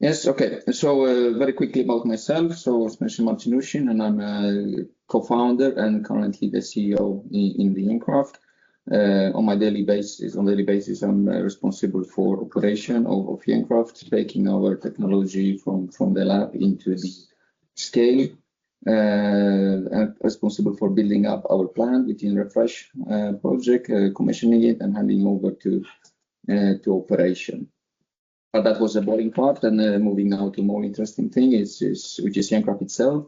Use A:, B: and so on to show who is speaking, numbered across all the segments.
A: Yes, okay. So very quickly about myself. So as mentioned, Marcin, and I'm a co-founder and currently the CEO in the Gjenkraft. On daily basis, I'm responsible for operation of Gjenkraft, taking our technology from the lab into the scale, and responsible for building up our plant within Refresh project, commissioning it and handing over to operation. But that was a boring part, and moving now to more interesting thing which is Gjenkraft itself.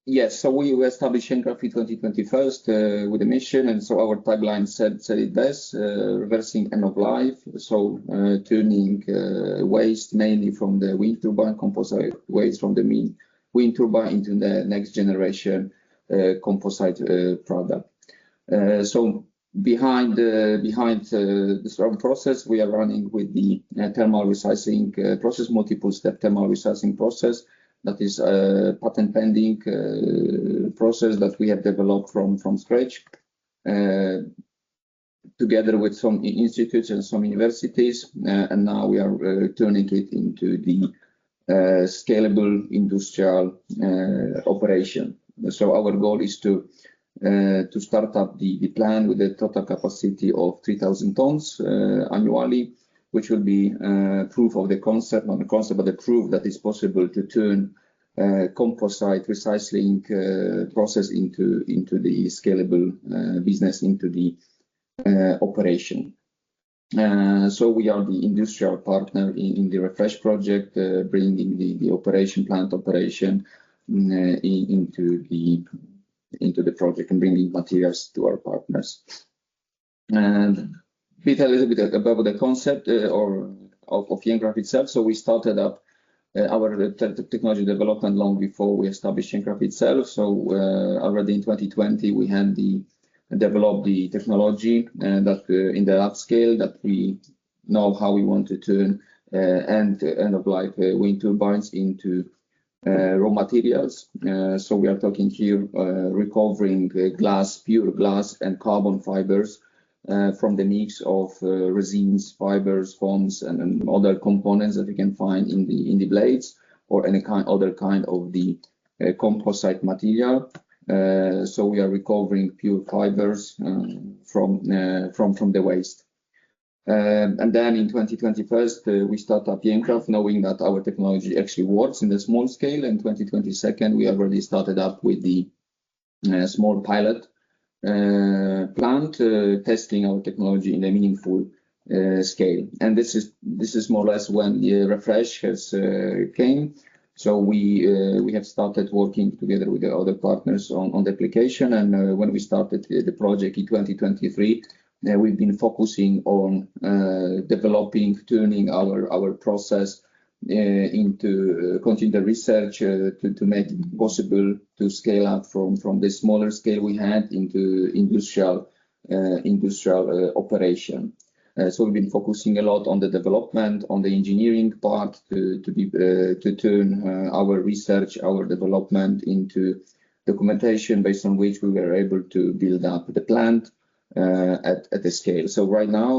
A: Yes, so we established Gjenkraft in 2021 with a mission, and so our tagline said it best: reversing end of life. So turning waste mainly from the wind turbine, composite waste from the wind turbine into the next generation composite product. So behind this process, we are running with the thermal recycling process, multiple step thermal recycling process. That is a patent pending process that we have developed from scratch, together with some institutes and some universities, and now we are turning it into the scalable industrial operation. So our goal is to start up the plant with a total capacity of 3,000 tons annually, which will be proof of the concept, not the concept, but the proof that it's possible to turn composite recycling process into the scalable business, into the operation. So we are the industrial partner in the Refresh project, bringing the plant operation into the project and bringing materials to our partners. And a little bit about the concept of Gjenkraft itself. So we started up our technology development long before we established Gjenkraft itself. So already in 2020 we had developed the technology that in the lab scale, that we know how we want to turn end of life wind turbines into raw materials. So we are talking here recovering pure glass and carbon fibers from the mix of resins, fibers, foams, and other components that you can find in the blades, or any other kind of the composite material. So we are recovering pure fibers from the waste. And then in 2021 we start up Gjenkraft, knowing that our technology actually works in the small scale. And 2022 we already started up with the small pilot plant, testing our technology in a meaningful scale. And this is more or less when the Refresh has came. So we have started working together with the other partners on the application. And when we started the project in 2023, we've been focusing on developing, turning our process into continue the research to make it possible to scale up from the smaller scale we had into industrial operation. So we've been focusing a lot on the development, on the engineering part, to turn our research, our development into documentation, based on which we were able to build up the plant at the scale. So right now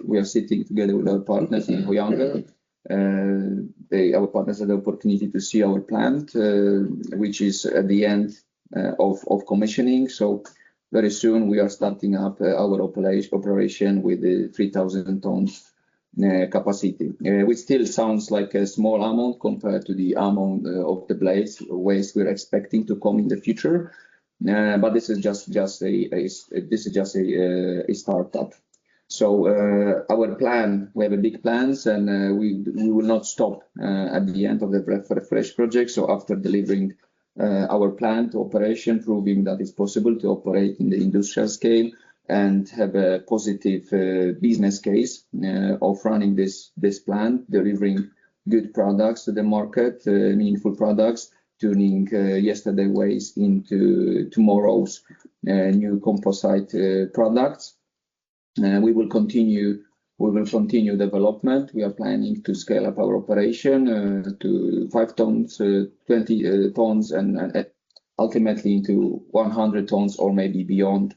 A: we are sitting together with our partners in Hoyanger. Our partners had the opportunity to see our plant, which is at the end of commissioning. So very soon we are starting up our operation with the 3,000 tons capacity, which still sounds like a small amount compared to the amount of the blades waste we're expecting to come in the future. But this is just a startup. So our plan, we have a big plans, and we will not stop at the end of the Refresh project. So after delivering our plant operation, proving that it's possible to operate in the industrial scale and have a positive business case of running this plant, delivering good products to the market, meaningful products, turning yesterday waste into tomorrow's new composite products. We will continue development. We are planning to scale up our operation to 5 tons, 20 tons, and ultimately into 100 tons or maybe beyond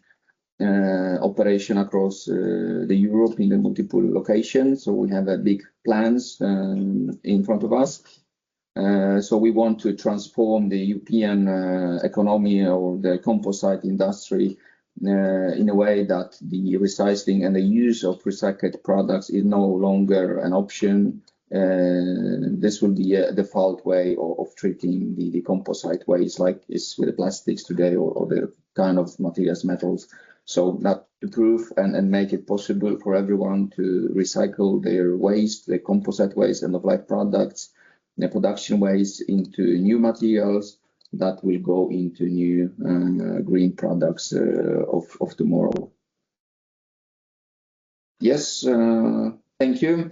A: operation across the Europe in the multiple locations. So we have big plans in front of us. So we want to transform the European economy or the composite industry in a way that the recycling and the use of recycled products is no longer an option. This will be a default way of treating the composite waste, like is with the plastics today or the kind of materials, metals. So that to prove and make it possible for everyone to recycle their waste, the composite waste, end of life products, the production waste into new materials that will go into new green products of tomorrow. Yes, thank you.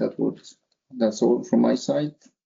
A: That's all from my side.